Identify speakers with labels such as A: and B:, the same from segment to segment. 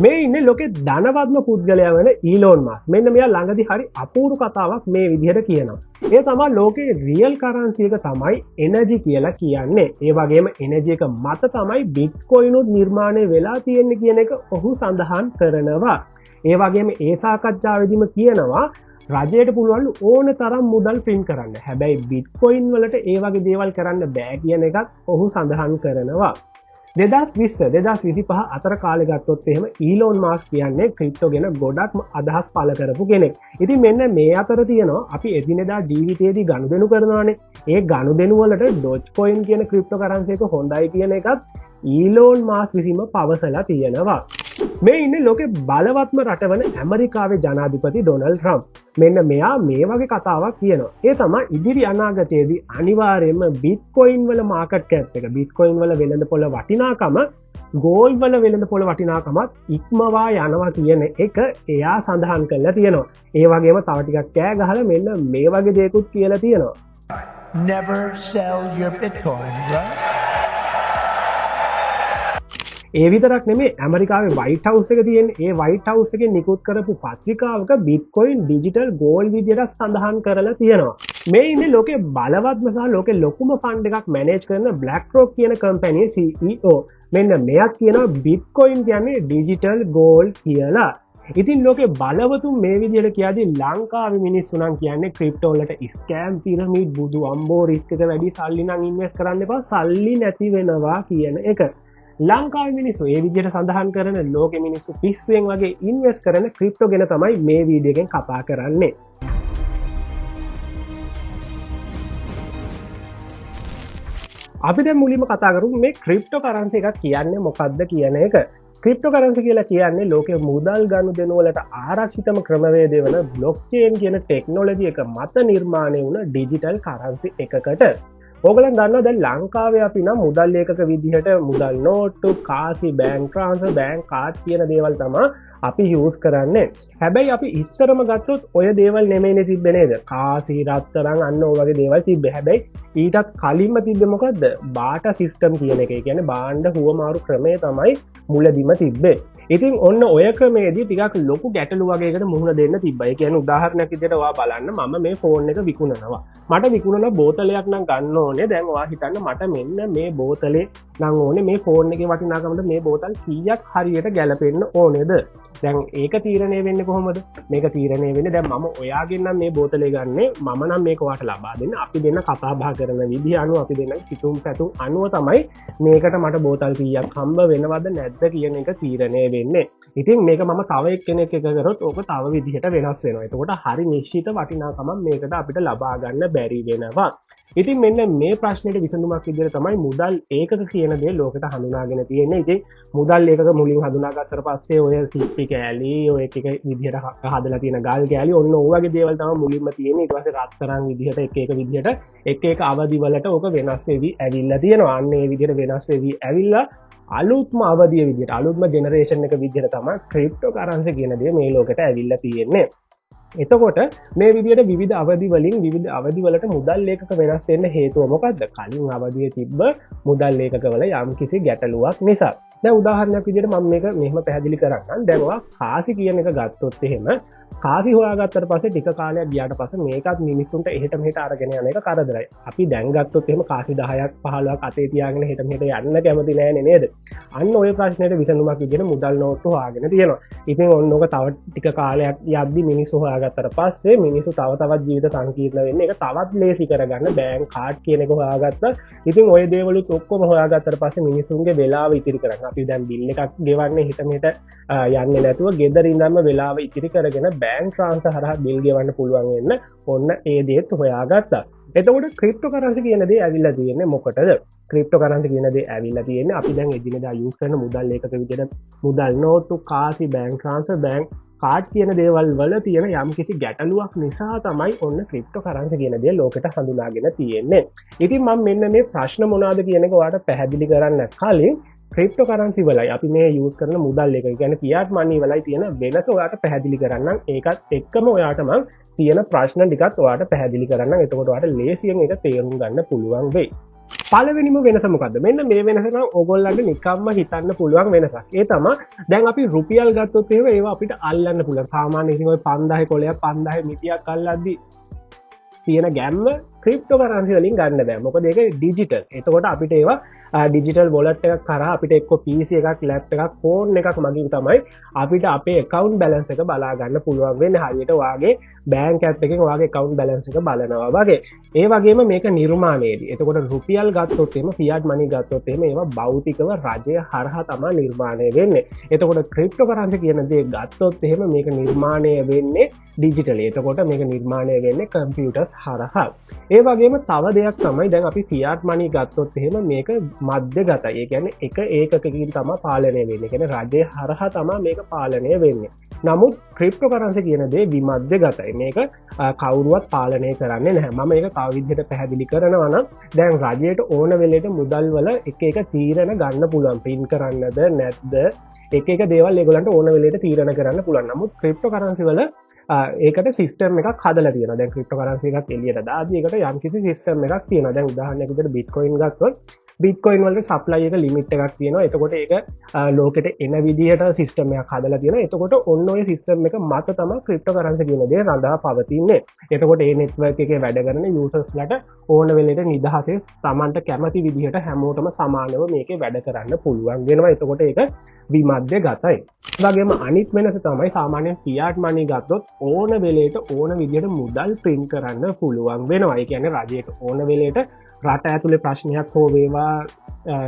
A: මේ ඉන්නේ ලෝකේ ධනවත්ම පුද්ගලයා වෙන ඊලෝන් මාස්ක්. මෙන්න මෙයා ළඟදී හරි අපූර්ව කතාවක් මේ විදිහට කියනවා. ඒ තමයි ලෝකේ රියල් කරන්සි එක තමයි එනර්ජි කියලා කියන්නේ. ඒ වගේම එනර්ජි එක මත තමයි බිට්කොයින් උත් නිර්මාණය වෙලා තියෙන්නේ කියන එක ඔහු සඳහන් කරනවා. ඒ වගේම ඒ සාකච්ඡාවේදීම කියනවා රජයට පුළුවන් ඕන තරම් මුදල් ප්‍රින්ට් කරන්න. හැබැයි බිට්කොයින් වලට ඒ වගේ දේවල් කරන්න බෑ කියන එකත් ඔහු සඳහන් කරනවා. 2025 අතර කාලෙ ගත්තොත් එහෙම ඊලෝන් මාස්ක් කියන්නේ ක්‍රිප්ටෝ ගැන ගොඩක්ම අදහස් පළ කරපු කෙනෙක්. ඉතින් මෙන්න මේ අතර තියෙනවා අපි එදිනෙදා ජීවිතයේදී ගනුදෙනු කරනවානේ. ඒ ගනුදෙනු වලට ඩොජ් කොයින් කියන ක්‍රිප්ටෝ කරන්සි එක හොඳයි කියන එකත් ඊලෝන් මාස්ක් විසින්ම පවසලා තියෙනවා. මේ ඉන්නේ ලෝකේ බලවත්ම රට වන ඇමරිකාවේ ජනාධිපති ඩොනල්ඩ් ට්‍රම්ප්. මෙන්න මෙයා මේ වගේ කතාවක් කියනවා. ඒ තමයි ඉදිරි අනාගතයේදී අනිවාර්යයෙන්ම බිට්කොයින් වල මාකට් කැප් එක, බිට්කොයින් වල වෙළඳපොළ වටිනාකම ගෝල්ඩ් වල වෙළඳපොළ වටිනාකමත් ඉක්මවා යනවා කියන එක එයා සඳහන් කරලා තියෙනවා. ඒ වගේම තව ටිකක් කෑ ගහලා මෙන්න මේ වගේ දේකුත් කියලා තියෙනවා.
B: Never sell your Bitcoin, right?
A: ඒ විතරක් නෙමේ ඇමරිකාවේ වයිට් හවුස් එක තියෙන ඒ වයිට් හවුස් එකේ නිකුත් කරපු පත්‍රිකාවක බිට්කොයින් ඩිජිටල් ගෝල්ඩ් විදියට සඳහන් කරලා තියෙනවා. මේ ඉන්නේ ලෝකේ බලවත්ම සහ ලෝකේ ලොකුම ෆන්ඩ් එකක් මැනේජ් කරන BlackRock කියන කම්පැනියේ CEO. මෙන්න මෙයක් කියනවා බිට්කොයින් කියන්නේ ඩිජිටල් ගෝල්ඩ් කියලා. ඉතින් ලෝකේ බලවතුන් මේ විදියට කියද්දී ලංකාවේ මිනිස්සු නම් කියන්නේ ක්‍රිප්ටෝ වලට ස්කෑම් පිරමිඩ් බුදු අම්බෝ රිස්ක් එක වැඩි සල්ලි නම් ඉන්වෙස්ට් කරන්න එපා සල්ලි නැති වෙනවා කියන එක. ලංකාවේ මිනිස්සු ඒ විදිහට සඳහන් කරන ලෝකෙ මිනිස්සු පිස්සුවෙන් වගේ ඉන්වෙස්ට් කරන ක්‍රිප්ටෝ ගැන තමයි මේ වීඩියෝ එකෙන් කතා කරන්නේ. අපි දැන් මුලින්ම කතා කරමු මේ ක්‍රිප්ටෝ කරන්සි එකක් කියන්නේ මොකක්ද කියන එක. ක්‍රිප්ටෝ කරන්සි කියලා කියන්නේ ලෝකයේ මුදල් ගනුදෙනු වලට ආරක්ෂිතම ක්‍රමවේදය වන බ්ලොක්චේන් කියන ටෙක්නොලොජි එක මත නිර්මාණය වුණ ඩිජිටල් කරන්සි එකකට. ඕගලන් දන්නවා දැන් ලංකාවේ අපි නම් මුදල් ඒකක විදිහට මුදල් නෝට්ටු, කාසි, බෑන්ක් ට්‍රාන්ස්ෆර්, බෑන්ක් කාඩ් කියන දේවල් තමයි අපි යූස් කරන්නේ. හැබැයි අපි ඉස්සරම ගත්තොත් ඔය දේවල් නෙමෙයිනේ තිබ්බේ නේද? කාසි, රත්තරන් අන්න ඔය වගේ දේවල් තිබ්බේ. හැබැයි ඊටත් කලින්ම තිබ්බේ මොකද්ද? බාටා සිස්ටම් කියන එක. ඒ කියන්නේ භාණ්ඩ හුවමාරු ක්‍රමය තමයි මුලදිම තිබ්බේ. ඉතින් ඔන්න ඔය ක්‍රමේදී ටිකක් ලොකු ගැටලු වගේකට මුහුණ දෙන්න තිබ්බා. ඒ කියන්නේ උදාහරණයක් විදිහට ඔයා බලන්න මම මේ ෆෝන් එක විකුණනවා. මට විකුණන බෝතලයක් නම් ගන්න ඕනේ. දැන් ඔයා හිතන්න මට මෙන්න මේ බෝතලේ නම් ඕනේ මේ ෆෝන් එකේ වටිනාකමට මේ බෝතල් කීයක් හරියට ගැලපෙන්න ඕනේද? දැන් ඒක තීරණය වෙන්නේ කොහොමද? මේක තීරණය වෙන්නේ දැන් මම ඔයාගෙන් නම් මේ බෝතලේ ගන්නේ මම නම් මේක ඔයාට ලබා දෙන්න. අපි දෙන්න කතා බහ කරන විදිහ අනුව අපි දෙන්න කිතුම් පැතුම් අනුව තමයි මේකට මට බෝතල් කීයක් හම්බ වෙනවද නැද්ද කියන එක තීරණය වෙන්නේ. ඉතින් මේක මම තව එක්කෙනෙක් එක කරොත් ඕක තව විදිහට වෙනස් වෙනවා. එතකොට හරි නිශ්චිත වටිනාකමක් මේකට අපිට ලබා ගන්න බැරි වෙනවා. ඉතින් මෙන්න මේ ප්‍රශ්නෙට විසඳුමක් විදිහට තමයි මුදල් ඒකක කියන දේ ලෝකෙට හඳුනාගෙන තියෙන්නේ. ඉතින් මුදල් ඒකක මුලින් හඳුනාගත්තට පස්සේ ඔය සිප්පි කෑලි ඔය එක එක විදිහට හදලා තියෙන ගල් කෑලි ඔන්න ඔය වගේ දේවල් තමයි මුලින්ම තියෙන්නේ. ඊට පස්සේ රත්තරන් විදිහට එක එක විදිහට එක එක අවදි වලට ඕක වෙනස් වෙවි ඇවිල්ලා තියෙනවා. අන්න ඒ විදිහට වෙනස් වෙවි ඇවිල්ලා අලුත්ම අවදිය විදිහට අලුත්ම ජෙනරේෂන් එක විදිහට තමයි ක්‍රිප්ටෝ කරන්සි කියන දේ මේ ලෝකෙට ඇවිල්ලා තියෙන්නේ. එතකොට මේ විදිහට විවිධ අවදි වලින් විවිධ අවදි වලට මුදල් ඒකක වෙනස් වෙන්න හේතුව මොකද්ද? කලින් අවදියේ තිබ්බ මුදල් ඒකක වල යම්කිසි ගැටලුවක් නිසා. දැන් උදාහරණයක් විදිහට මම මේක මෙහෙම පැහැදිලි කරන්නම්. දැන් ඔයා කාසි කියන එක ගත්තොත් එහෙම කාසි හොයාගත්තට පස්සේ ටික කාලයක් ගියාට පස්සේ මේකත් මිනිස්සුන්ට එහෙට මෙහෙට අරගෙන යන එක කරදරයි. අපි දැන් ගත්තොත් එහෙම කාසි 10ක් 15ක් අතේ තියාගෙන එහෙට මෙහෙට යන්න කැමති නෑනේ නේද? අන්න ওই ප්‍රශ්නෙට විසඳුමක් විදිහට මුදල් නෝට්ටු හොයාගෙන තියෙනවා. ඉතින් ඔන්න ඔක තව ටික කාලයක් යද්දි මිනිස්සු හොයාගත්තට පස්සේ මිනිස්සු තව තවත් ජීවිත සංකීර්ණ වෙන්නේ. ඒක තවත් ලේසි කරගන්න බෑන්ක් කාඩ් කියන එක හොයාගත්තා. ඉතින් ওই දේවලුත් ඔක්කොම හොයාගත්තට පස්සේ මිනිස්සුන්ගේ වෙලාව ඉතිරි කරගන්න. අපි දැන් බිල් එකක් ගෙවන්නේ හිත මෙහෙට යන්නේ නැතුව ගෙදර ඉඳන්ම වෙලාව ඉතිරි කරගෙන බෑන්ක් ට්‍රාන්ස්ෆර් හරහා බිල් ගෙවන්න පුළුවන් වෙන්න ඔන්න ඒ දේත් හොයාගත්තා. එතකොට ක්‍රිප්ටෝ කරන්සි කියන දේ ඇවිල්ලා තියෙන්නේ මොකටද? ක්‍රිප්ටෝ කරන්සි කියන දේ ඇවිල්ලා තියෙන්නේ අපි දැන් එදිනෙදා යූස් කරන මුදල් ඒකක විදිහට මුදල් නෝට්ටු, කාසි, බෑන්ක් ට්‍රාන්ස්ෆර්, බෑන්ක් කාඩ් කියන දේවල් වල තියෙන යම්කිසි ගැටලුවක් නිසා තමයි ඔන්න ක්‍රිප්ටෝ කරන්සි කියන දේ ලෝකෙට හඳුනාගෙන තියෙන්නේ. ඉතින් මම මෙන්න මේ ප්‍රශ්න මොනවාද කියන එක ඔයාලට පැහැදිලි කරන්න කලින් ක්‍රිප්ටෝ කරන්සි වලයි අපි මේ යූස් කරන මුදල් එක කියන්නේ ෆියට් මනි වලයි තියෙන වෙනස ඔයාලට පැහැදිලි කරන්නම්. ඒකත් එක්කම ඔයාලට මම තියෙන ප්‍රශ්න ටිකත් ඔයාලට පැහැදිලි කරන්නම්. එතකොට ඔයාලට ලේසියෙන් ඒක තේරුම් ගන්න පුළුවන් වෙයි. පළවෙනිම වෙනස මොකක්ද? මෙන්න මේ වෙනස නම් ඕගොල්ලන්ට නිකම්ම හිතන්න පුළුවන් වෙනසක්. ඒ තමයි දැන් අපි රුපියල් ගත්තොත් එහෙම ඒවා අපිට අල්ලන්න පුළුවන්. සාමාන්‍යයෙන් ඉතින් ඔය 5000 කොලයක් 5000 මිටියක් අල්ලද්දි තියෙන ගැම්ම ක්‍රිප්ටෝකරන්සි වලින් ගන්න බෑ. මොකද ඒක ඩිජිටල්. එතකොට අපිට ඒවා ඩිජිටල් වොලට් එකක් කරා අපිට එක්ක PC එකක් ලැප් එකක් ෆෝන් එකක් මගින් තමයි අපිට අපේ account balance එක බලා ගන්න පුළුවන් වෙන්නේ. හරියට ඔයාගේ බැංක් ඇප් එකෙන් ඔයාගේ account balance එක බලනවා වගේ. ඒ වගේම මේක නිර්මාණයේදී. එතකොට රුපියල් ගත්තොත් එහෙම fiat money ගත්තොත් එහෙම ඒවා භෞතිකව රජය හරහා තමයි නිර්මාණය වෙන්නේ. එතකොට ක්‍රිප්ටෝකරන්සි කියන දේ ගත්තොත් එහෙම මේක නිර්මාණය වෙන්නේ ඩිජිටල්. එතකොට මේක නිර්මාණය වෙන්නේ කම්පියුටර්ස් හරහා. ඒ වගේම තව දෙයක් තමයි දැන් අපි fiat money ගත්තොත් එහෙම මේක මධ්‍යගතයි. ඒ කියන්නේ එක ඒකකකින් තමයි පාලනය වෙන්නේ. ඒ කියන්නේ රජය හරහා තමයි මේක පාලනය වෙන්නේ. නමුත් ක්‍රිප්ටෝකරන්සි කියන දේ විමධ්‍යගතයි. මේක කවුරුවත් පාලනය කරන්නේ නැහැ. මම ඒක තව විදිහට පැහැදිලි කරනවා නම් දැන් රජයට ඕන වෙලේට මුදල් වල එක එක තීරණ ගන්න පුළුවන්. පින් කරන්නද නැද්ද? එක එක දේවල් ඒගොල්ලන්ට ඕන වෙලේට තීරණ කරන්න පුළුවන්. නමුත් ක්‍රිප්ටෝකරන්සි වල ඒකට සිස්ටම් එකක් හදලා තියෙනවා. දැන් ක්‍රිප්ටෝකරන්සි එකක් එළියට දාදී ඒකට යම්කිසි සිස්ටම් එකක් තියෙනවා. දැන් උදාහරණයක් විදිහට බිට්කොයින් ගත්තොත් බිට්කොයින් වලට සප්ලයි එක ලිමිට් එකක් තියෙනවා. එතකොට ඒක ලෝකෙට එන විදිහට සිස්ටම් එකක් හදලා තියෙනවා. එතකොට ඔන්න ඔය සිස්ටම් එක මත තමයි ක්‍රිප්ටෝකරන්සි කියන දේ රඳා පවතින්නේ. එතකොට මේ නෙට්වර්ක් එකේ වැඩ කරන යූසර්ස්ලාට ඕන වෙලෙට නිදහසේ Tamanට කැමති විදිහට හැමෝටම සමානව මේකේ වැඩ කරන්න පුළුවන් වෙනවා. එතකොට ඒක විමධ්‍යගතයි. වගේම අනිත් වෙනස තමයි සාමාන්‍යයෙන් fiat money ගත්තොත් ඕන වෙලේට ඕන විදිහට මුදල් print කරන්න පුළුවන් වෙනවා. ඒ කියන්නේ රජයට ඕන වෙලේට රට ඇතුලේ ප්‍රශ්නයක් හෝ වේවා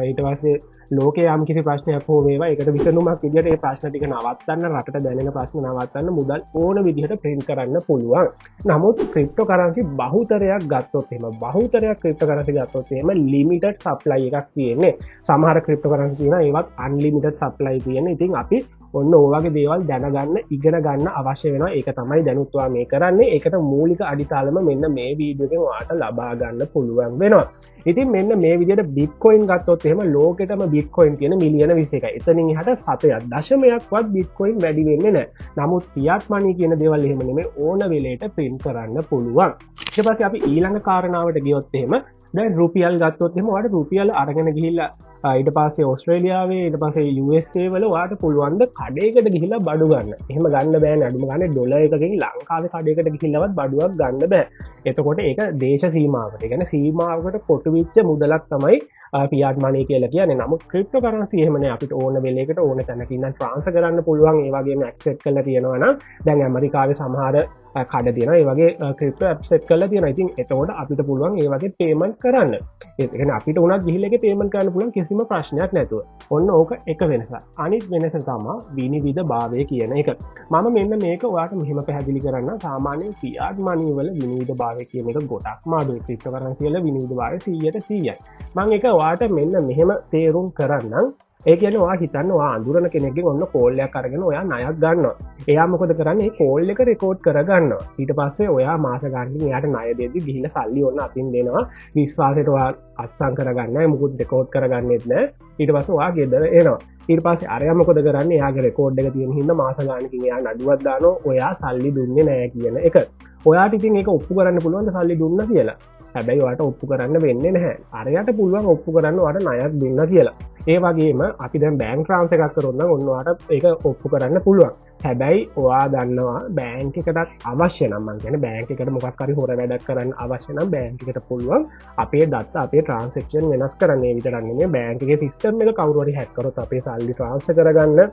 A: ඊට පස්සේ ලෝකයේ යම් කිසි ප්‍රශ්නයක් හෝ වේවා ඒකට විසඳුමක් විදිහට ඒ ප්‍රශ්න ටික නවත්තන්න රටට දැනෙන ප්‍රශ්න නවත්තන්න මුදල් ඕන විදිහට print කරන්න පුළුවන්. නමුත් ක්‍රිප්ටෝකරන්සි බහුතරයක් ගත්තොත් එහෙම බහුතරයක් ක්‍රිප්ටෝකරන්සි ගත්තොත් එහෙම limited supply එකක් තියෙන්නේ. සමහර ක්‍රිප්ටෝකරන්සි තියෙනවා ඒවත් unlimited supply තියෙන්නේ. ඉතින් අපි ඔන්න ඕවගේ දේවල් දැනගන්න ඉගෙන ගන්න අවශ්‍ය වෙනවා. ඒක තමයි දැනුත්වා මේ කරන්නේ. ඒකට මූලික අඩිතාලම මෙන්න මේ වීඩියෝ එකෙන් ඔයාලට ලබා ගන්න පුළුවන් වෙනවා. ඉතින් මෙන්න මේ විදිහට බිට්කොයින් ගත්තොත් එහෙම ලෝකෙටම බිට්කොයින් තියෙන මිලියන 21යි. එතනින් එහාට 7ක් දශමයක්වත් බිට්කොයින් වැඩි වෙන්නේ නැහැ. නමුත් fiat money කියන දේවල් එහෙම නෙමෙයි ඕන වෙලේට print කරන්න පුළුවන්. ඊට පස්සේ අපි ඊළඟ කාරණාවට ගියොත් එහෙම දැන් රුපියල් ගත්තොත් එහෙම ඔයාලට රුපියල් අරගෙන ගිහිල්ලා ඊට පස්සේ ඕස්ට්‍රේලියාවේ ඊට පස්සේ USA වල ඔයාලට පුළුවන් ද කඩේකට ගිහිල්ලා බඩු ගන්න. එහෙම ගන්න බෑනේ. අඩුම ගානේ ඩොලර් එකකින් ලංකාවේ කඩේකට ගිහිල්ලවත් බඩුවක් ගන්න බෑ. එතකොට ඒක දේශ සීමාවකට. ඒ කියන්නේ සීමාවකට කොටු වෙච්ච මුදලක් තමයි fiat money කියලා කියන්නේ. නමුත් ක්‍රිප්ටෝකරන්සි එහෙම නෑ. අපිට ඕන වෙලයකට ඕන තැනක ඉඳන් ට්‍රාන්ස්ෆර් කරන්න පුළුවන්. ඒ වගේම ඇක්සෙප්ට් කරලා තියෙනවා නම් දැන් ඇමරිකාවේ සමහර කඩ තියෙනවා. ඒ වගේ ක්‍රිප්ටෝ ඇක්සෙප්ට් කරලා තියෙනවා. ඉතින් එතකොට අපිට පුළුවන් ඒ වගේ පේමන්ට් කරන්න. ඒ කියන්නේ අපිට උනත් ගිහිල්ලා ඒකේ පේමන්ට් කරන්න පුළුවන් කිසිම ප්‍රශ්නයක් නැතුව. ඔන්න ඕක එක වෙනසක්. අනිත් වෙනස තමයි විනිවිද භාවය කියන එක. මම මෙන්න මේක ඔයාලට මෙහෙම පැහැදිලි කරන්න. සාමාන්‍යයෙන් fiat money වල විනිවිද භාවය කියන එක ගොඩක්ම අඩුයි. ක්‍රිප්ටෝකරන්සි වල විනිවිද භාවය 100%යි. මම ඒක ඔයාලට මෙන්න මෙහෙම තේරුම් කරන්නම්. ඒ කියන්නේ ඔයා හිතන්න ඔයා අඳුරන කෙනෙක්ගෙන් ඔන්න කෝල් එකක් අරගෙන ඔයා ණයක් ගන්නවා. එයා මොකද කරන්නේ? මේ කෝල් එක රෙකෝඩ් කරගන්නවා. ඊට පස්සේ ඔයා මාස ගානකින් එයාට ණය දෙද්දි ගිහිල්ලා සල්ලි ඔන්න අතින් දෙනවා. විශ්වාසයට ඔයා අත්සන් කරගන්නයි මොකුත් රෙකෝඩ් කරගන්නෙත් නැහැ. ඊට පස්සේ ඔයා ගෙදර එනවා. ඊට පස්සේ අරයා මොකද කරන්නේ? එයාගේ රෙකෝඩ් එක තියෙන හින්දා මාස ගානකින් එයා නඩුවක් දානවා. ඔයා සල්ලි දුන්නේ නැහැ කියන එක. ඔයාට ඉතින් ඒක ඔප්පු කරන්න පුළුවන් සල්ලි දුන්නා කියලා. හැබැයි ඔයාට ඔප්පු කරන්න වෙන්නේ නැහැ. අරයට පුළුවන් ඔප්පු කරන්න ඔයාට ණයක් දෙන්න කියලා. ඒ වගේම අපි දැන් බැංක් ට්‍රාන්ස්ෆර් එකක් කරොත් නම් ඔන්න ඔයාට ඒක ඔප්පු කරන්න පුළුවන්. හැබැයි ඔයා දන්නවා බැංක් එකටත් අවශ්‍ය නම් මං කියන්නේ බැංක් එකට මොකක් හරි හොර වැඩක් කරන්න අවශ්‍ය නම් බැංක් එකට පුළුවන් අපේ දත්ත අපේ ට්‍රාන්සැක්ෂන් වෙනස් කරන්න. ඒ විතරක් නෙමෙයි බැංක් එකේ සිස්ටම් එක කවුරු හරි හැක් කරොත් අපේ සල්ලි ට්‍රාන්ස්ෆර් කරගන්න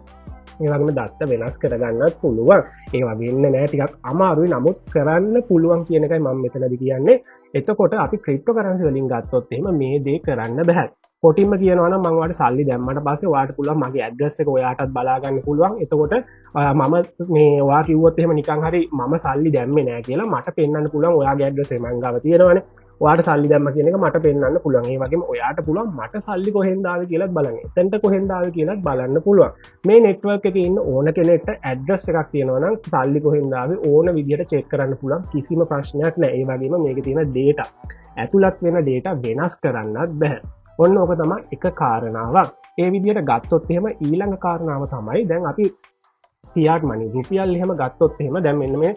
A: ඒ වගේම දත්ත වෙනස් කරගන්නත් පුළුවන්. ඒ වගේම නෑ ටිකක් අමාරුයි. නමුත් කරන්න පුළුවන් කියන එකයි මම මෙතනදි කියන්නේ. එතකොට අපි ක්‍රිප්ටෝකරන්සි වලින් ගත්තොත් එහෙම මේ දේ කරන්න බෑ. කොටින්ම කියනවා නම් මම ඔයාලට සල්ලි දැම්මට පස්සේ ඔයාලට පුළුවන් මගේ ඇඩ්‍රස් එක ඔයාටත් බලා ගන්න පුළුවන්. එතකොට මම මේ ඔයා කිව්වොත් එහෙම නිකන් හරි මම සල්ලි දැම්මේ නෑ කියලා මට පෙන්වන්න පුළුවන්. ඔයාගේ ඇඩ්‍රස් එක මං ගාව තියෙනවනේ. ඔයාට සල්ලි දැම්ම කියන එක මට පෙන්වන්න පුළුවන්. ඒ වගේම ඔයාට පුළුවන් මට සල්ලි කොහෙන්ද ආවේ කියලාත් බලන්න. එතනට කොහෙන්ද ආවේ කියලාත් බලන්න පුළුවන්. මේ නෙට්වර්ක් එකේ ඉන්න ඕන කෙනෙක්ට ඇඩ්‍රස් එකක් තියෙනවා නම් සල්ලි කොහෙන්ද ආවේ ඕන විදිහට චෙක් කරන්න පුළුවන්. කිසිම ප්‍රශ්නයක් නැහැ. ඒ වගේම මේකේ තියෙන data ඇතුළත් වෙන data වෙනස් කරන්නත් බෑ. ඔන්න ඕක තමයි එක කාරණාවක්. ඒ විදිහට ගත්තොත් එහෙම ඊළඟ කාරණාව තමයි දැන් අපි ෆියාට් මනි රුපියල් එහෙම ගත්තොත් එහෙම දැන් මෙන්න මේ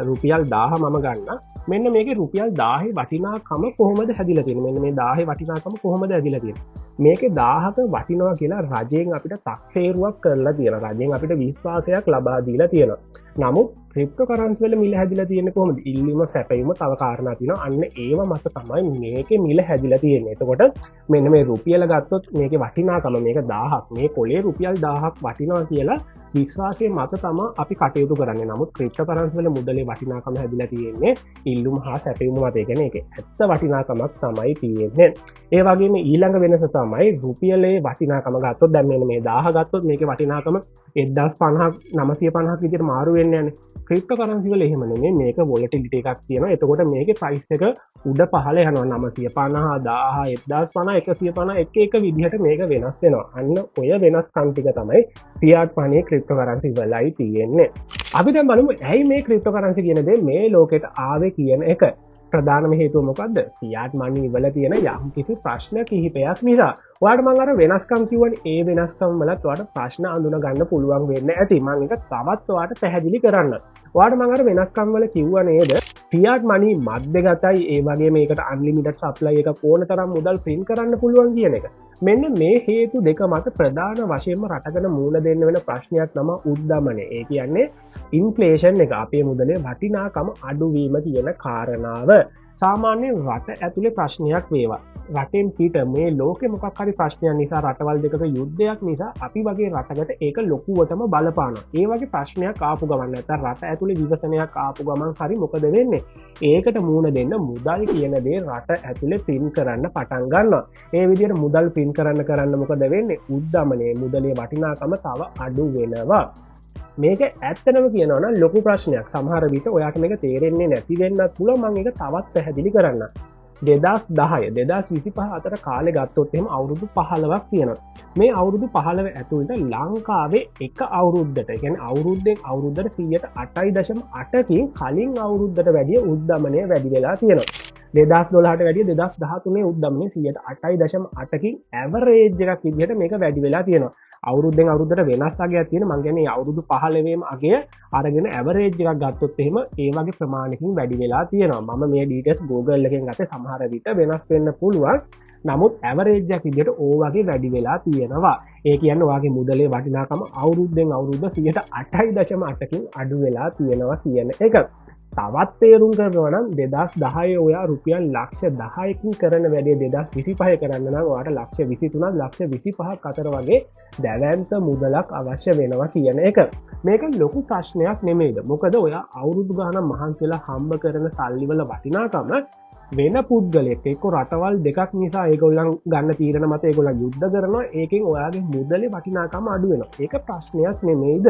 A: රුපියල් 1000 මම ගන්න මෙන්න මේකේ රුපියල් 1000 වටිනාකම කොහොමද හැදිලා තියෙන්නේ මෙන්න මේ 1000 වටිනාකම කොහොමද හැදිලා තියෙන්නේ මේකේ 1000ක වටිනවා කියලා රජයෙන් අපිට තක්සේරුවක් කරලා තියෙනවා රජයෙන් අපිට විශ්වාසයක් ලබා දීලා තියෙනවා නමුත් ක්‍රිප්ටෝකරන්සි වල මිල හැදිලා තියෙන්නේ කොහොමද ඉල්ලීම සැපයීම තව කාරණා තියෙනවා අන්න ඒව මත තමයි මේකේ මිල හැදිලා තියෙන්නේ එතකොට මෙන්න මේ රුපියල ගත්තොත් මේකේ වටිනාකම මේක 1000ක් මේ කොලේ රුපියල් 1000ක් වටිනවා කියලා විශ්වාසය මත තම අපි කටයුතු කරන්න නමුත් ක්‍රිප්ටෝකරන්සි වල මුදලේ වටිනාකම හැදිලා තියෙන්නේ ඉල්ලුම හා සැපයීම මත කියන්නේ ඒක ඇත්ත වටිනාකමක් තමයි තියෙන්නේ ඒ වගේම ඊළඟ වෙනස තමයි රුපියලේ වටිනාකම ගත්තොත් දැන් මෙන්න මේ 1000 ගත්තොත් මේකේ වටිනාකම 1050ක් 950ක් විදිහට මාරු වෙන්නේ යන්නේ ක්‍රිප්ටෝකරන්සි වල එහෙම නෙමෙයි මේක වොලටිලිටි එකක් තියෙනවා එතකොට මේකේ ප්‍රයිස් එක උඩ පහළ යනවා 950 1000 1050 150 එක විදිහට මේක වෙනස් වෙනවා අන්න ඔය වෙනස්කම් ටික තමයි ෆියාට් මනි ක්‍රිප්ටෝකරන්සි වලයි තියෙන්නේ අපි දැන් බලමු ඇයි මේ ක්‍රිප්ටෝකරන්සි කියන දේ මේ ලෝකෙට ආවේ කියන එක ප්‍රධානම හේතුව මොකද්ද ෆියාට් මනි වල තියෙන යම් කිසි ප්‍රශ්න කිහිපයක් නිසා ඔයාලට මම අර වෙනස්කම් කියවනේ ඒ වෙනස්කම් වලත් ඔයාලට ප්‍රශ්න අඳුන ගන්න පුළුවන් වෙන්න ඇති මම ඒක තවත් ඔයාලට පැහැදිලි කරන්න ඔයාලට මම අර වෙනස්කම් වල කිව්වා නේද ෆියාට් මනි මැදගතයි ඒ වගේ මේකට අන්ලිමිටඩ් සප්ලයි එක ඕන තරම් මුදල් print කරන්න පුළුවන් කියන එක මෙන්න මේ හේතු දෙක මත ප්‍රධාන වශයෙන්ම රටකට මූණ දෙන්න වෙන ප්‍රශ්නයක් තමයි උද්දමනය ඒ කියන්නේ ඉන්ෆ්ලේෂන් එක අපේ මුදලේ වටිනාකම අඩුවීම කියන කාරණාව සාමාන්‍ය රට ඇතුලේ ප්‍රශ්නයක් වේවා රටෙන් පිට මේ ලෝකෙ මොකක් හරි ප්‍රශ්නයක් නිසා රටවල් දෙකක යුද්ධයක් නිසා අපි වගේ රටකට ඒක ලොකුවටම බලපානවා ඒ වගේ ප්‍රශ්නයක් ආපු ගමන් නැත්නම් රට ඇතුලේ විවසනයක් ආපු ගමන් හරි මොකද වෙන්නේ ඒකට මූණ දෙන්න මුදල් කියන දේ රට ඇතුලේ print කරන්න පටන් ගන්නවා ඒ විදිහට මුදල් print කරන්න මොකද වෙන්නේ උද්දමනයේ මුදලේ වටිනාකම තව අඩු වෙනවා මේක ඇත්තටම කියනවා නම් ලොකු ප්‍රශ්නයක් සමහර විට ඔයාට මේක තේරෙන්නේ නැති වෙන්නත් පුළුවන් මම ඒක තවත් පැහැදිලි කරන්න 2010 2025 අතර කාලේ ගත්තොත් එහෙම අවුරුදු 15ක් තියෙනවා මේ අවුරුදු 15 ඇතුළත ලංකාවේ එක අවුරුද්දට ඒ කියන්නේ අවුරුද්දෙන් අවුරුද්දට 108.8කින් කලින් අවුරුද්දට වැඩිය උද්දමනය වැඩි වෙලා තියෙනවා 2012ට වැඩිය 2013 උද්දමනය 108.8කින් ඇවරේජ් එකක් විදිහට මේක වැඩි වෙලා තියෙනවා අවුරුද්දෙන් අවුරුද්දට වෙනස් අගයක් තියෙන මං කියන්නේ අවුරුදු 15ේම අගය අරගෙන ඇවරේජ් එකක් ගත්තොත් එහෙම ඒ වගේ ප්‍රමාණයකින් වැඩි වෙලා තියෙනවා මම මේ ඩීටේල්ස් Google එකෙන් ගත්තේ සමහර විට වෙනස් වෙන්න පුළුවන් නමුත් ඇවරේජ් එකක් විදිහට ඕ වගේ වැඩි වෙලා තියෙනවා ඒ කියන්නේ ඔයාගේ මුදලේ වටිනාකම අවුරුද්දෙන් අවුරුද්ද 108.8කින් අඩු වෙලා තියෙනවා කියන එක තවත් තේරුම් කරනවා නම් 2010 ඔයා රුපියල් ලක්ෂ 10කින් කරන වැඩේ 2025 කරන්න නම් ඔයාට ලක්ෂ 23ක් ලක්ෂ 25ක් අතර වගේ දැවැන්ත මුදලක් අවශ්‍ය වෙනවා කියන එක. මේක ලොකු ප්‍රශ්නයක් නෙමෙයිද? මොකද ඔයා අවුරුදු ගානක් මහන්සි වෙලා හම්බ කරන සල්ලි වල වටිනාකම වෙන පුද්ගලෙක් එක්ක රටවල් දෙකක් නිසා ඒගොල්ලන් ගන්න තීරණ මත ඒගොල්ලන් යුද්ධ කරනවා ඒකෙන් ඔයාගේ මුදලේ වටිනාකම අඩු වෙනවා. ඒක ප්‍රශ්නයක් නෙමෙයිද?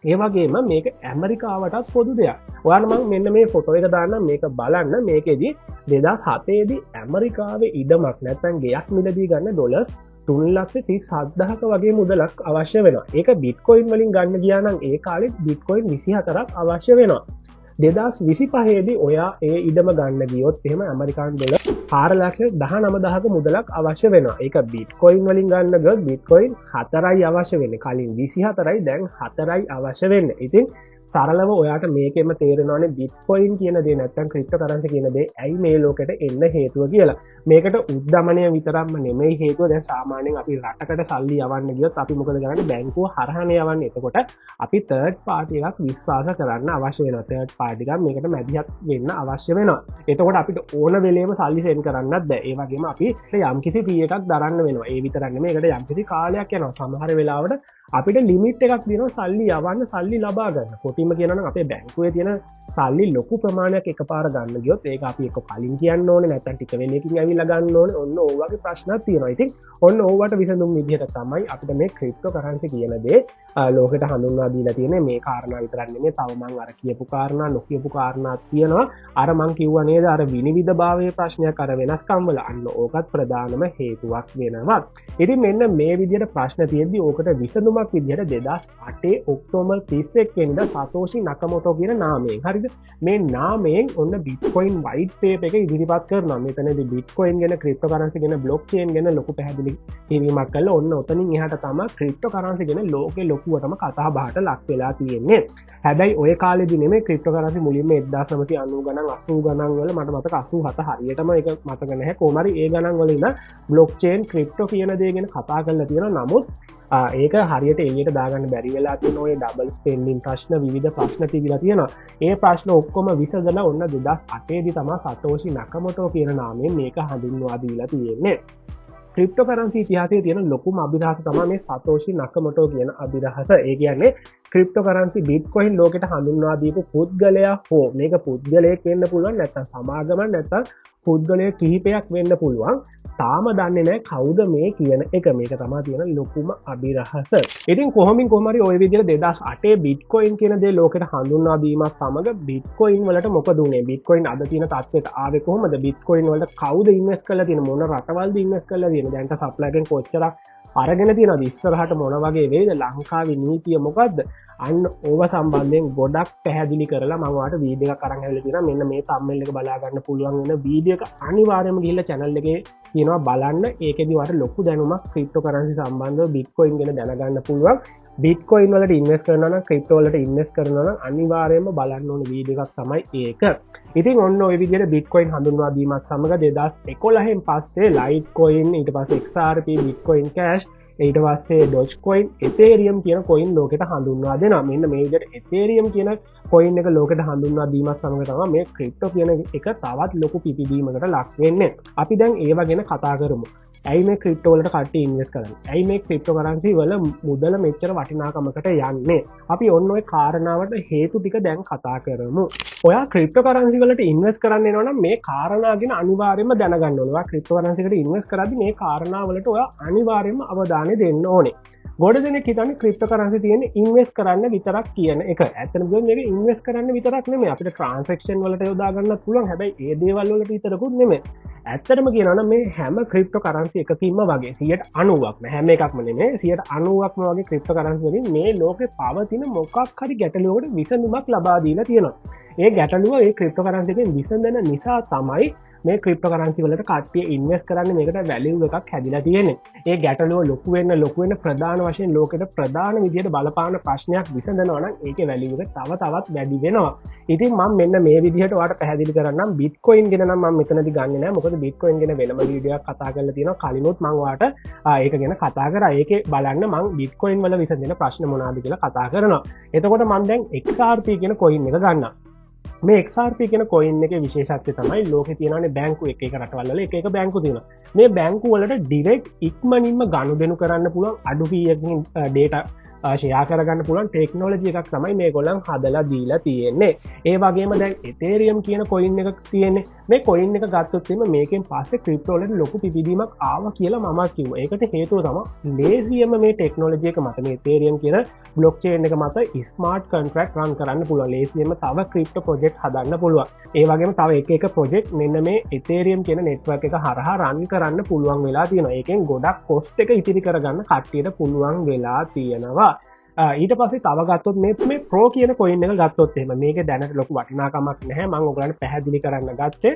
A: ඒ වගේම මේක ඇමරිකාවටත් පොදු දෙයක්. ඔයාලා මම මෙන්න මේ ෆොටෝ එක දාන්නම් මේක බලන්න මේකෙදි 2007 දී ඇමරිකාවේ ඉඩමක් නැත්නම් ගෙයක් මිලදී ගන්න ඩොලර්ස් 3,37,000ක වගේ මුදලක් අවශ්‍ය වෙනවා. ඒක බිට්කොයින් වලින් ගන්න ගියා නම් ඒ කාලෙත් බිට්කොයින් 24ක් අවශ්‍ය වෙනවා. 2025 දී ඔයා ඒ ඉඩම ගන්න ගියොත් එහෙම ඇමරිකානු ඩොලර් 4,19,000ක මුදලක් අවශ්‍ය වෙනවා. ඒක බිට්කොයින් වලින් ගන්න ගියොත් බිට්කොයින් 4යි අවශ්‍ය වෙන්නේ. කලින් 24යි දැන් 4යි අවශ්‍ය වෙන්නේ. ඉතින් සරලව ඔයාට මේකෙම තේරෙනවානේ බිට්කොයින් කියන දේ නැත්නම් ක්‍රිප්ටෝකරන්සි කියන දේ ඇයි මේ ලෝකෙට එන්න හේතුව කියලා. මේකට උද්දමනය විතරක්ම නෙමෙයි හේතුව. දැන් සාමාන්‍යයෙන් අපි රටකට සල්ලි යවන්න ගියොත් අපි මොකද කරන්නේ? බැංකුව හරහානේ යවන්නේ. එතකොට අපි තර්ඩ් පාර්ටි එකක් විශ්වාස කරන්න අවශ්‍ය වෙනවා. තර්ඩ් පාර්ටි එකක් මේකට මැදිහත් වෙන්න අවශ්‍ය වෙනවා. එතකොට අපිට ඕන වෙලේම සල්ලි සෙන්ඩ් කරන්නත් බෑ. ඒ වගේම අපි යම්කිසි ෆී එකක් දරන්න වෙනවා. ඒ විතරක් නෙමෙයි ඒකට යම්කිසි කාලයක් යනවා. සමහර වෙලාවට අපිට ලිමිට් එකක් දෙනවා සල්ලි යවන්න සල්ලි ලබා ගන්න. කොටිම කියනවා අපේ බැංකුවේ තියෙන සල්ලි ලොකු ප්‍රමාණයක් එකපාර ගන්න ගියොත් ඒක අපි එක්ක කලින් කියන්න ඕනේ නැත්නම් ටික වෙලෙකින් ඇවිල්ලා ගන්න ඕනේ. ඔන්න ඕ වගේ ප්‍රශ්නක් තියෙනවා. ඉතින් ඔන්න ඕවට විසඳුම් විදිහට තමයි අපිට මේ ක්‍රිප්ටෝකරන්සි කියන දේ ලෝකෙට හඳුන්වා දීලා තියෙන්නේ. මේ කාරණා විතරක් නෙමෙයි තව මම අර කියපු කාරණා නොකියපු කාරණාත් තියෙනවා. අර මම කිව්වා නේද අර විනිවිදභාවයේ ප්‍රශ්නයක් අර වෙනස්කම් වල අන්න ඕකත් ප්‍රධානම හේතුවක් වෙනවා. ඉතින් මෙන්න මේ විදිහට ප්‍රශ්න තියෙද්දි ඕකට විසඳුමක් පදනමක් විදිහට 2008 ඔක්තෝබර් 31 වෙනිදා සතෝෂි නකමොටෝ කියන නාමයෙන්. හරිද? මේ නාමයෙන් ඔන්න බිට්කොයින් වයිට් පේපර් එක ඉදිරිපත් කරනවා. මෙතනදී බිට්කොයින් ගැන ක්‍රිප්ටෝකරන්සි ගැන බ්ලොක්චේන් ගැන ලොකු පැහැදිලි කිරීමක් කළා. ඔන්න ඔතනින් එහාට තමයි ක්‍රිප්ටෝකරන්සි ගැන ලෝකේ ලොකුවටම කතා බහට ලක් වෙලා තියෙන්නේ. හැබැයි ඔය කාලෙදි නෙමෙයි ක්‍රිප්ටෝකරන්සි මුලින්ම 1990 ගණන් 80 ගණන් වල මට මතක 87 හරියටම ඒක මතක නැහැ. කොහොම හරි ඒ ගණන් වල ඉඳන් බ්ලොක්චේන් ක්‍රිප්ටෝ කියන දේ ගැන කතා කරලා තියෙනවා. නමුත් ඒක හරියට එළියට දාගන්න බැරි වෙලා තියෙන ඔය ඩබල් ස්පෙන්ඩින් ප්‍රශ්න විවිධ ප්‍රශ්න තිබිලා තියෙනවා. ඒ ප්‍රශ්න ඔක්කොම විසඳලා ඔන්න 2008 දී තමයි සතෝෂි නකමොටෝ කියන නාමයෙන් මේක හඳුන්වා දීලා තියෙන්නේ. ක්‍රිප්ටෝකරන්සි ඉතිහාසයේ තියෙන ලොකුම අභිරහස තමයි මේ සතෝෂි නකමොටෝ කියන අභිරහස. ඒ කියන්නේ ක්‍රිප්ටෝකරන්සි බිට්කොයින් ලෝකෙට හඳුන්වා දීපු පුද්ගලයා හෝ මේක පුද්ගලයෙක් වෙන්න පුළුවන්, නැත්නම් සමාගමක්, නැත්නම් පුද්ගලය කිහිපයක් වෙන්න පුළුවන්. තාම දන්නේ නැහැ කවුද මේ කියන එක. මේක තමයි තියෙන ලොකුම අභිරහස. ඉතින් කොහොමින් කොහම හරි ওই විදිහට 2008 බිට්කොයින් කියන දේ ලෝකෙට හඳුන්වා දීමත් සමග බිට්කොයින් වලට මොකද උනේ? බිට්කොයින් අද තියෙන තත්ත්වයට ආවේ කොහොමද? බිට්කොයින් වලට කවුද ඉන්වෙස්ට් කරලා තියෙන්නේ? මොන රටවල්ද ඉන්වෙස්ට් කරලා තියෙන්නේ? දැන්ට සප්ලයි එකෙන් කොච්චරක් අරගෙන තියෙනවද? ඉස්සරහට මොන වගේ වේද? ලංකාවේ නීතිය මොකද්ද? අන්න ඕව සම්බන්ධයෙන් ගොඩක් පැහැදිලි කරලා මම ඔයාලට වීඩියෝ එකක් අරන් ඇවිල්ලා තියෙනවා. මෙන්න මේ thumbnail එක බලා ගන්න පුළුවන් වෙන වීඩියෝ එක අනිවාර්යයෙන්ම ගිහිල්ලා channel එකේ තියෙනවා බලන්න. ඒකෙදි ඔයාලට ලොකු දැනුමක් ක්‍රිප්ටෝකරන්සි සම්බන්ධව බිට්කොයින් ගැන දැනගන්න පුළුවන්. බිට්කොයින් වලට ඉන්වෙස්ට් කරනවා නම්, ක්‍රිප්ටෝ වලට ඉන්වෙස්ට් කරනවා නම් අනිවාර්යයෙන්ම බලන්න ඕන වීඩියෝ එකක් තමයි ඒක. ඉතින් ඔන්න ඔය විදිහට බිට්කොයින් හඳුන්වා දීමත් සමග 2011 න් පස්සේ ලයිට්කොයින්, ඊට පස්සේ XRP, බිට්කොයින් කැෂ්, ඊට පස්සේ ඩොජ්කොයින්, එතේරියම් කියන කොයින් ලෝකෙට හඳුන්වා දෙනවා. මෙන්න මේ විදිහට එතේරියම් කියන කොයින් එක ලෝකෙට හඳුන්වා දීමත් සමග තමයි මේ ක්‍රිප්ටෝ කියන එක තවත් ලොකු පිපිදීමකට ලක් වෙන්නේ. අපි දැන් ඒව ගැන කතා කරමු. ඇයි මේ ක්‍රිප්ටෝ වලට කට්ටිය ඉන්වෙස්ට් කරන්නේ? ඇයි මේ ක්‍රිප්ටෝකරන්සි වල මුදල මෙච්චර වටිනාකමකට යන්නේ? අපි ඔන්න ඔය කාරණාවට හේතු ටික දැන් කතා කරමු. ඔයා ක්‍රිප්ටෝකරන්සි වලට ඉන්වෙස්ට් කරන්න එනවා නම් මේ කාරණා ගැන අනිවාර්යයෙන්ම දැනගන්න ඕනේ. ඔයා ක්‍රිප්ටෝකරන්සි එකට ඉන්වෙස්ට් කරද්දී මේ කාරණා වලට ඔයා අනිවාර්යයෙන්ම අවධානය දෙන්න ඕනේ. ගොඩ දෙනෙක් හිතන්නේ ක්‍රිප්ටෝකරන්සි තියෙන්නේ ඉන්වෙස්ට් කරන්න විතරක් කියන එක. ඇත්තටම කියොත් මේක ඉන්වෙස්ට් කරන්න විතරක් නෙමෙයි. අපිට ට්‍රාන්සැක්ෂන් වලට යොදා ගන්නත් පුළුවන්. හැබැයි ඒ දේවල් වලට විතරකුත් නෙමෙයි. ඇත්තටම කියනවා නම් මේ හැම ක්‍රිප්ටෝකරන්සි එකකින්ම වගේ 90%ක්ම හැම එකක්ම නෙමෙයි 90%ක්ම වගේ ක්‍රිප්ටෝකරන්සි වලින් මේ ලෝකේ පවතින මොකක් හරි ගැටලුවකට විසඳුමක් ලබා දීලා තියෙනවා. ඒ ගැටලුව ඒ ක්‍රිප්ටෝකරන්සි එකෙන් විසඳන නිසා තමයි මේ ක්‍රිප්ටෝකරන්සි වලට කට්ටිය ඉන්වෙස්ට් කරන්නේ. මේකට වැලියු එකක් හැදිලා තියෙන්නේ. ඒ ගැටලුව ලොකු වෙන්න ප්‍රධාන වශයෙන් ලෝකෙට ප්‍රධාන විදිහට බලපාන ප්‍රශ්නයක් විසඳනවා නම් ඒකේ වැලියු එක තව තවත් වැඩි වෙනවා. ඉතින් මම මෙන්න මේ විදිහට ඔයාලට පැහැදිලි කරන්නම්. බිට්කොයින් ගැන නම් මම මෙතනදී ගන්නෙ නෑ. මොකද බිට්කොයින් ගැන වෙනම වීඩියෝ එකක් කතා කරලා තියෙනවා. කලිනුත් මම ඔයාලට ඒක ගැන කතා කරා. ඒකේ බලන්න මම බිට්කොයින් වල විසඳෙන ප්‍රශ්න මොනවාද කියලා කතා කරනවා. එතකොට මම දැන් XRP කියන කොයින් එක ගන්නවා. මේ XRP කියන කොයින් එකේ විශේෂත්වය තමයි ලෝකේ තියෙනනේ බැංකු එක රටවල් වල එක බැංකු තියෙනවා. මේ බැංකු වලට ඩිරෙක්ට් ඉක්මනින්ම ගනුදෙනු කරන්න පුළුවන් අඩු ෆීයකින් ඩේටා ෂෙයා කරගන්න පුළුවන් ටෙක්නොලොජි එකක් තමයි මේගොල්ලන් හදලා දීලා තියෙන්නේ. ඒ වගේම දැන් එතේරියම් කියන කොයින් එකක් තියෙන්නේ. මේ කොයින් එක ගත්තොත් එimhe මේකෙන් පස්සේ ක්‍රිප්ටෝ වලට ලොකු පිපිදීමක් ආවා කියලා මම කිව්වා. ඒකට හේතුව තමයි ලේසියම මේ ටෙක්නොලොජි එක මත මේ එතේරියම් කියන බ්ලොක්චේන් එක මත ස්මාර්ට් කොන්ට්‍රැක්ට් රන් කරන්න පුළුවන්. ලේසියම තව ක්‍රිප්ටෝ ප්‍රොජෙක්ට් හදන්න පුළුවන්. ඒ වගේම තව එක ප්‍රොජෙක්ට් මෙන්න මේ එතේරියම් කියන නෙට්වර්ක් එක හරහා රන් කරන්න පුළුවන් වෙලා තියෙනවා. ඒකෙන් ගොඩක් කොස්ට් එක ඉතිරි කරගන්න කට්ටියට පුළුවන් වෙලා තියෙනවා. ඊට පස්සේ තව ගත්තොත් මේ ප්‍රෝ කියන කොයින් එක ගත්තොත් එහෙම මේක දැනට ලොකු වටිනාකමක් නැහැ. මම ඔයගලන්ට පැහැදිලි කරන්න ගත්තේ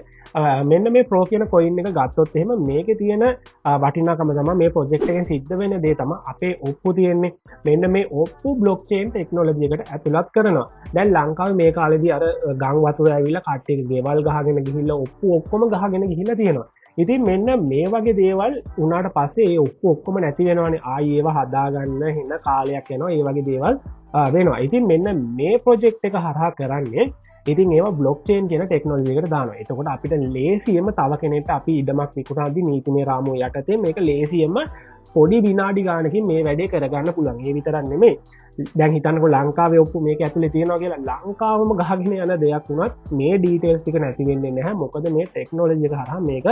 A: මෙන්න මේ ප්‍රෝ කියන කොයින් එක ගත්තොත් එහෙම මේකේ තියෙන වටිනාකම තමයි මේ ප්‍රොජෙක්ට් එකෙන් සිද්ධ වෙන දේ තමයි අපේ ඔප්පු තියෙන්නේ. මෙන්න මේ ඔප්පු බ්ලොක්චේන් ටෙක්නොලොජි එකට ඇතුළත් කරනවා. දැන් ලංකාවේ මේ කාලේදී අර ගම් වතුර ඇවිල්ලා කට්ටියගේ ගෙවල් ගහගෙන ගිහිල්ලා ඔප්පු ඔක්කොම ගහගෙන ගිහිල්ලා තියෙනවා. ඉතින් මෙන්න මේ වගේ දේවල් උනාට පස්සේ ඒ ඔක්කොම නැති වෙනවානේ. ආයි ඒව හදාගන්න වෙන කාලයක් යනවා. ඒ වගේ දේවල් වෙනවා. ඉතින් මෙන්න මේ ප්‍රොජෙක්ට් එක හරහා කරන්නේ ඉතින් ඒවා බ්ලොක්චේන් කියන ටෙක්නොලොජි එකට දානවා. එතකොට අපිට ලේසියෙන්ම තව කෙනෙක්ට අපි ඉඩමක් විකුණද්දී නීතිමය රාමුව යටතේ මේක ලේසියෙන්ම පොඩි විනාඩි ගානකින් මේ වැඩේ කරගන්න පුළුවන්. ඒ විතරක් නෙමෙයි. දැන් හිතන්නකෝ ලංකාවේ ඔප්පු මේක ඇතුලේ තියෙනවා කියලා. ලංකාවම ගහගෙන යන දෙයක් වුණත් මේ ඩීටේල්ස් ටික නැති වෙන්නේ නැහැ. මොකද මේ ටෙක්නොලොජි එක හරහා මේක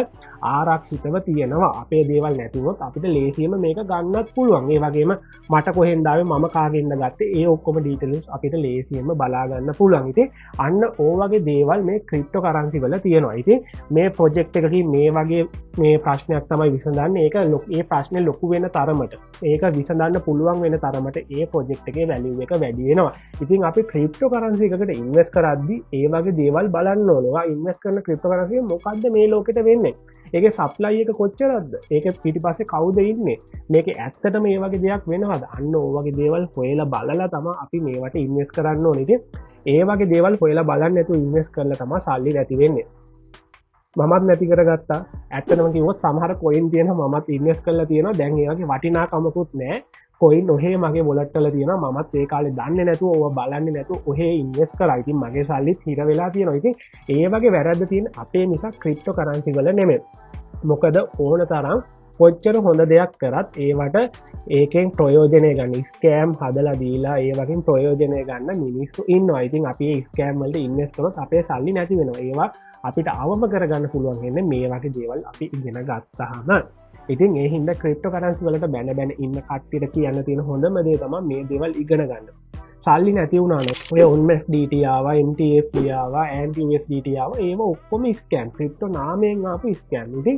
A: ආරක්ෂිතව තියෙනවා. අපේ දේවල් නැතිවොත් අපිට ලේසියෙන්ම මේක ගන්නත් පුළුවන්. ඒ වගේම මට කොහෙන්ද ආවේ මම කාගෙන්ද ගත්තේ ඒ ඔක්කොම ඩීටේල්ස් අපිට ලේසියෙන්ම බලා ගන්න පුළුවන්. ඉතින් අන්න ඕ වගේ දේවල් මේ ක්‍රිප්ටෝ කරන්සි වල තියෙනවා. ඉතින් මේ ප්‍රොජෙක්ට් එකකින් මේ වගේ මේ ප්‍රශ්නයක් තමයි විසඳන්නේ. ඒක ඒ ප්‍රශ්නේ ලොකු ලොකු වෙන තරමට ඒක විසඳන්න පුළුවන් වෙන තරමට ඒ ප්‍රොජෙක්් එකේ වැලිුව එක වැඩි වෙනවා. ඉතින් අපි ක්‍රිප්ටෝ කරන්සි එකකට ඉන්වස් කරද්දි ඒ වගේ දේවල් බලන්න ඕනවා. ඉන්වස් කරන ක්‍රිප්ටෝ කරන්සිය මොකක්ද මේ ලෝකෙට වෙන්නේ, ඒක සප්ලයි එක කොච්චරක්ද, ඒක පිටිපස්සේ කවුද ඉන්නේ, මේක ඇත්තට මේ වගේ දෙයක් වෙනවද, අන්න ඕවගේ දේවල් හොයලා බලලා තමයි අපි මේවට ඉන්වස් කරන්න ඕනේ. ඉතින් ඒ වගේ දේවල් හොයලා බලන්න නැතුව ඉන්වස් කරලා තමයි සල්ලි නැති වෙන්නේ. මමත් නැති කරගත්තා. ඇත්තටම කිව්වොත් සමහර කොයින් තියෙනවා මමත් ඉන්වෙස්ට් කරලා තියෙනවා. දැන් ඒ වගේ වටිනාකමකුත් නැහැ. කොයින් ඔහේ මගේ වොලට් වල තියෙනවා. මමත් ඒ කාලේ දන්නේ නැතුව ඕවා බලන්නේ නැතුව ඔහේ ඉන්වෙස්ට් කරා. ඉතින් මගේ සල්ලිත් හිර වෙලා තියෙනවා. ඉතින් ඒ වගේ වැරද්ද තියෙන අපේ නිසා ක්‍රිප්ටෝ කරන්සි වල නෙමෙයි. මොකද ඕන තරම් කොච්චර හොඳ දෙයක් කරත් ඒවට ඒකෙන් ප්‍රයෝජනය ගන්න ස්කෑම් හදලා දීලා ඒ වගේ ප්‍රයෝජනය ගන්න මිනිස්සු ඉන්නවා. ඉතින් අපි ස්කෑම් වලට ඉන්වෙස්ට් කරොත් අපේ සල්ලි නැති වෙනවා. ඒවා අපිට අවම කරගන්න පුළුවන් වෙන්නේ මේ වගේ දේවල් අපි ඉගෙන ගත්තාම. ඉතින් ඒ හින්දා ක්‍රිප්ටෝ කරන්සි වලට බැන ඉන්න කට්ටියට කියන්න තියෙන හොඳම දේ තමයි මේ දේවල් ඉගෙන ගන්න. සල්ලි නැති වුණාන ඔය USDT ආවා, MTF ආවා, ANTUSDT ආවා, ඒව ඔක්කොම ස්කෑම්. ක්‍රිප්ටෝ නාමයෙන් ආපු ස්කෑම්. ඉතින්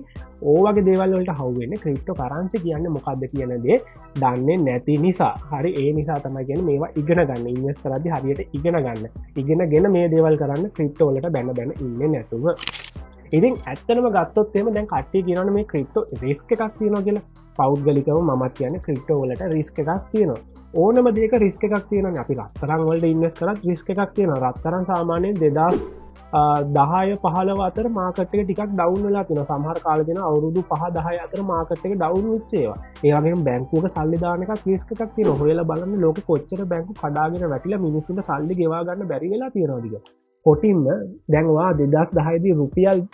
A: ඕවගේ දේවල් වලට හවු වෙන්නේ ක්‍රිප්ටෝ කරන්සි කියන්නේ මොකක්ද කියන දේ දන්නේ නැති නිසා. හරි, ඒ නිසා තමයි කියන්නේ මේවා ඉගෙන ගන්න. ඉන්වෙස්ට් කරද්දී හරියට ඉගෙන ගන්න. ඉගෙනගෙන මේ දේවල් කරන්න ක්‍රිප්ටෝ වලට බැන ඉන්නේ නැතුව. ඉතින් ඇත්තනම ගත්තොත් එම දැන් කට්ටිය කියනවනේ මේ ක්‍රිප්ටෝ රිස්ක් එකක් තියෙනවා කියලා. පෞද්ගලිකව මමත් කියන්නේ ක්‍රිප්ටෝ වලට රිස්ක් එකක් තියෙනවා. ඕනම දෙයක රිස්ක් එකක් තියෙනවානේ. අපි රත්තරන් වලට ඉන්වෙස්ට් කරත් රිස්ක් එකක් තියෙනවා. රත්තරන් සාමාන්‍යයෙන් 2010-15 අතර මාකට් එක ටිකක් ඩවුන් වෙලා තියෙනවා. සමහර කාලේ දෙන අවුරුදු 5-10 අතර මාකට් එක ඩවුන් වෙච්ච ඒවා. ඒ වගේම බැංකුවක සල්ලි දාන එකක් රිස්ක් එකක් තියෙනවා. හොයලා බලන්න ලෝකෙ කොච්චර බැංකු කඩාගෙන වැටිලා මිනිස්සුන්ට සල්ලි ගෙවා ගන්න බැරි වෙලා තියෙනවද කියලා. කොටින්ම දැන්වා 2010 දී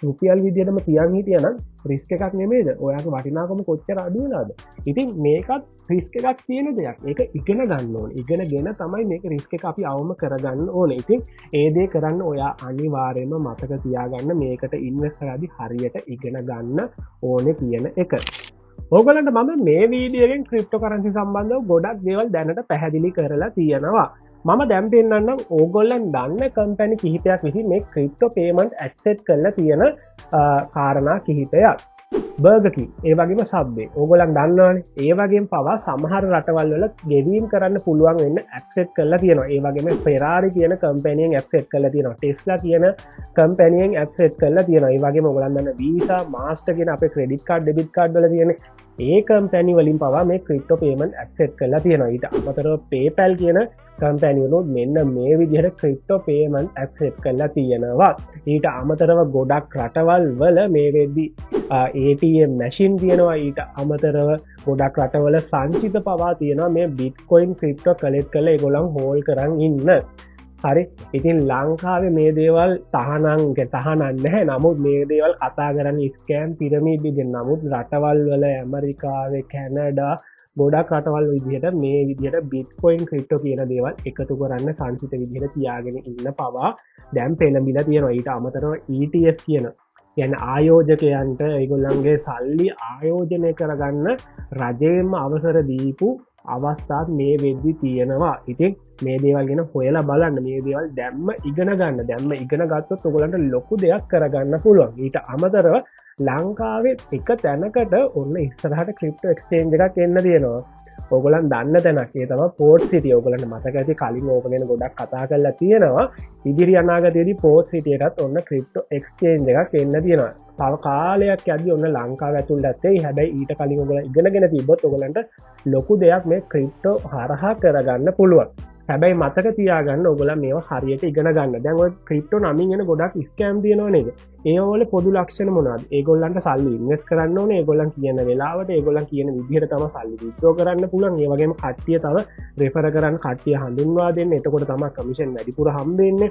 A: රුපියල් විදිහටම තියන් හිටියනම් රිස්ක් එකක් නෙමෙයිද? ඔයාගේ වටිනාකම කොච්චර අඩු වෙනවද? ඉතින් මේකත් රිස්ක් එකක් තියෙන දෙයක්. ඒක ඉගෙන ගන්න ඕනේ. ඉගෙනගෙන තමයි මේක රිස්ක් එක අපි අවම කරගන්න ඕනේ. ඉතින් ඒ දේ කරන්න ඔයා අනිවාර්යයෙන්ම මතක තියාගන්න මේකට ඉන්වෙස්ට් කරද්දී හරියට ඉගෙන ගන්න ඕනේ කියන එක. ඕගලන්ට මම මේ වීඩියෝෙන් ක්‍රිප්ටෝ කරන්සි සම්බන්ධව ගොඩක් දේවල් දැනට පැහැදිලි කරලා තියෙනවා. මම දැන් පෙන්නන්නම් ඕගොල්ලන් දන්න කම්පැනි කිහිපයක් විසින් මේ ක්‍රිප්ටෝ පේමන්ට් ඇක්සෙප්ට් කරලා තියෙන කාරණා කිහිපයක්. බර්ගර් කිං, ඒ වගේම සබ්වේ ඕගොල්ලන් දන්නවනේ. ඒ වගේම පවා සමහර රටවල් වල ගෙවීම් කරන්න පුළුවන් වෙන්න ඇක්සෙප්ට් කරලා තියෙනවා. ඒ වගේම ෆෙරාරි කියන කම්පැනියෙන් ඇක්සෙප්ට් කරලා තියෙනවා. ටෙස්ලා කියන කම්පැනියෙන් ඇක්සෙප්ට් කරලා තියෙනවා. ඒ වගේම ඕගොල්ලන් දන්න වීසා, මාස්ටර් කියන අපේ ක්‍රෙඩිට් කාඩ්, ඩෙබිට් කාඩ් වල තියෙන ඒ කම්පැනි වලින් පවා මේ ක්‍රිප්ටෝ පේමන්ට් ඇක්සෙප්ට් කරලා තියෙනවා. ඊට අමතරව PayPal කියන කම්පැනිවලුත් මෙන්න මේ විදිහට ක්‍රිප්ටෝ පේමන්ට් ඇක්සෙප්ට් කරලා තියෙනවා. ඊට අමතරව ගොඩක් රටවල් වල මේ වෙද්දි ATM මැෂින් තියෙනවා. ඊට අමතරව ගොඩක් රටවල සංචිත පවා තියෙනවා මේ බිට්කොයින් ක්‍රිප්ටෝ කලෙක්ට් කරලා ඒගොල්ලන් හෝල් කරන් ඉන්න. හරි, ඉතින් ලංකාවේ මේ දේවල් තහනම් නැහැ. නමුත් මේ දේවල් කතා කරන්නේ ස්කෑම් පිරමීඩ් විදිහට. නමුත් රටවල් වල ඇමරිකාවේ, කැනඩා ගොඩක් රටවල් විදිහට මේ විදිහට බිට්කොයින් ක්‍රිප්ටෝ කියන දේවල් එකතු කරන්න සංචිත විදිහට තියාගෙන ඉන්න පවා දැන් පෙළඹිලා තියෙනවා. ඊට අමතරව ETF කියන යන ආයෝජකයන්ට ඒගොල්ලන්ගේ සල්ලි ආයෝජනය කරගන්න රජයෙන්ම අවසර දීපු අවස්ථාත් මේ වෙද්දි තියෙනවා. ඉතින් මේ දේවල් ගැන හොයලා බලන්න. මේ දේවල් දැම්ම ඉගෙන ගන්න. දැම්ම ඉගෙන ගත්තොත් ඔයගොල්ලන්ට ලොකු දෙයක් කරගන්න පුළුවන්. ඊට අමතරව ලංකාවේ එක තැනකට ඔන්න ඉස්සරහට ක්‍රිප්ටෝ එක්ස්චේන්ජ් එකක් එන්න තියෙනවා. ඔයගොල්ලන් දන්න තැනක්. ඒ තමයි පෝට් සිටි. ඔයගොල්ලන්ට මතක ඇති කලින් ඕක ගැන ගොඩක් කතා කරලා තියෙනවා. ඉදිරි අනාගතයේදී පෝට් සිටි එකත් ඔන්න ක්‍රිප්ටෝ එක්ස්චේන්ජ් එකක් එන්න තියෙනවා. තව කාලයක් යද්දී ඔන්න ලංකාව ඇතුළත් වෙයි. හැබැයි ඊට කලින් ඔයගොල්ලන් ඉගෙනගෙන තිබ්බොත් ඔයගොල්ලන්ට ලොකු දෙයක් මේ ක්‍රිප්ටෝ හරහා කරගන්න පුළුවන්. හැබැයි මතක තියාගන්න ඔයගොල්ලන් මේවා හරියට ඉගෙන ගන්න. දැන් ඔය ක්‍රිප්ටෝ නමින් එන ගොඩක් ස්කෑම් තියෙනව නේද? ඒවල පොදු ලක්ෂණ මොනවද? ඒගොල්ලන්ට සල්ලි ඉන්වෙස්ට් කරන්න ඕනේ. ඒගොල්ලන් කියන වෙලාවට ඒගොල්ලන් කියන විදිහට තමයි සල්ලි විත්ඩ්‍රෝ කරන්න පුළුවන්. ඒ වගේම කට්ටිය තව රෙෆර් කරන්න කට්ටිය හඳුන්වා දෙන්න. එතකොට තමයි කමිෂන් වැඩිපුර හම්බෙන්නේ.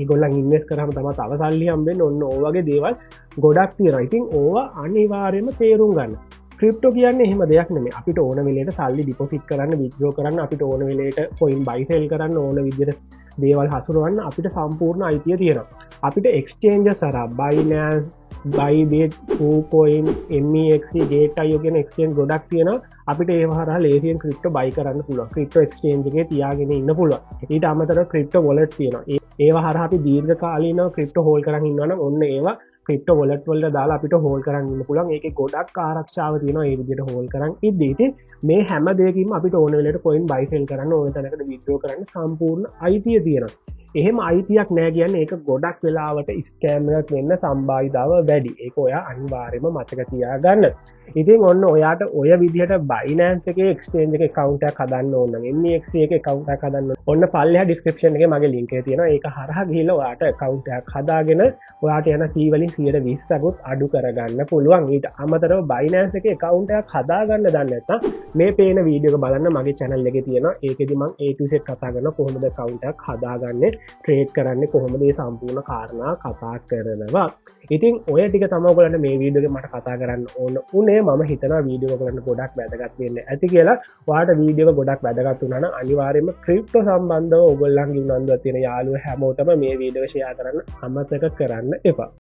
A: ඒගොල්ලන් ඉන්වෙස්ට් කරාම තමයි තව සල්ලි හම්බෙන්නේ. ඔන්න ඕ වගේ දේවල් ගොඩක් තියෙනවා. ඉතින් ඕවා අනිවාර්යයෙන්ම තේරුම් ගන්න. ක්‍රිප්ටෝ කියන්නේ එහෙම දෙයක් නෙමෙයි. අපිට ඕන වෙලේට සල්ලි ඩිපොසිට් කරන්න, විත්ඩ්‍රෝ කරන්න, අපිට ඕන වෙලේට කොයින් බයි සෙල් කරන්න, ඕන විදිහට දේවල් හසුරවන්න අපිට සම්පූර්ණ අයිතිය තියෙනවා. අපිට එක්ස්චේන්ජස් හරහා Binance, Bybit, KuCoin, MEXC, Gate.io කියන එක්ස්චේන්ජ් ගොඩක් තියෙනවා. අපිට ඒව හරහා ලේසියෙන් ක්‍රිප්ටෝ බයි කරන්න පුළුවන්. ක්‍රිප්ටෝ එක්ස්චේන්ජ් එකේ තියාගෙන ඉන්න පුළුවන්. ඊට අමතරව ක්‍රිප්ටෝ වොලට් තියෙනවා. ඒව හරහා අපි දීර්ඝ කාලීනව ක්‍රිප්ටෝ හෝල්ඩ් කරන් ඉන්නවා නම් ඔන්න ඒවා ක්‍රිප්ට ොලට්වල්ට දාලා අපිට හෝල් කරන්න පුළන් ඒක ගොඩක් ආරක්ෂාව තියෙන ඒ විදියට හෝල් කරන්න ඉදීට මේ හැම දෙකින් අපිට ඕනවෙලට කොයින් බයිසල් කරන්න ඕන තැනකට විද්‍රෝ කරන්න සම්පූර්ණ අයිතිය තියෙනවා එහෙම අයිතියක් නෑ කියන්න ඒක ගොඩක් වෙලාවට ස්කෑමයක් වෙන්න සම්බාධාව වැඩි ඒක ඔයා අනිවාර්යම මතක තියා ගන්න ඉතින් ඔන්න ඔයාට ඔය විදිහට බයිනන්ස එක එක්ස්ටේන්ජ එක කවුන්ටක් හදන්න ඕන්න එන්නේ එක කවුන්ට හදන්න ඔන්න පල්ල ඩිස්ක්‍රපෂන් එක මගේ ලින්කේ තියෙන ඒක හරහ ගිල ඔයාට කවුන්ටයක් හදාගෙන ඔයාට යන සීවලින් 120කුත් අඩු කරගන්න පුළුවන් ඊට අමතරව බයිනන්ස එක කවුන්ටයක් හදාගන්න දන්නත මේ පේන වීඩියක බලන්න මගේ චැනල් එක තියෙන ඒකෙදිමං ඒසෙක් කතාගන්න කොහොමද කවුන්ටක් හදාගන්න ට්‍රේඩ් කරන්න කොහොමදේ සම්පූර්ණ කාරණා කතා කරනවා ඉතින් ඔය ටික තමගලට මේ වීඩියක මට කතා කරන්න ඕන උනේ මම හිතන වීඩියෝ කරන්න ගොඩක් වැදගත් වෙන්න ඇති කියලා වාට වීඩියෝ ගොඩක් වැදගත් වුණන අනිවාර්යයෙන්ම ක්‍රිප්ටෝ සම්බන්ධව ඔයගොල්ලන්ගේ උනන්දුවක් තියෙන යාළුවෝ හැමෝටම මේ වීඩියෝ ෂෙයා කරන්න අමතක කරන්න එපා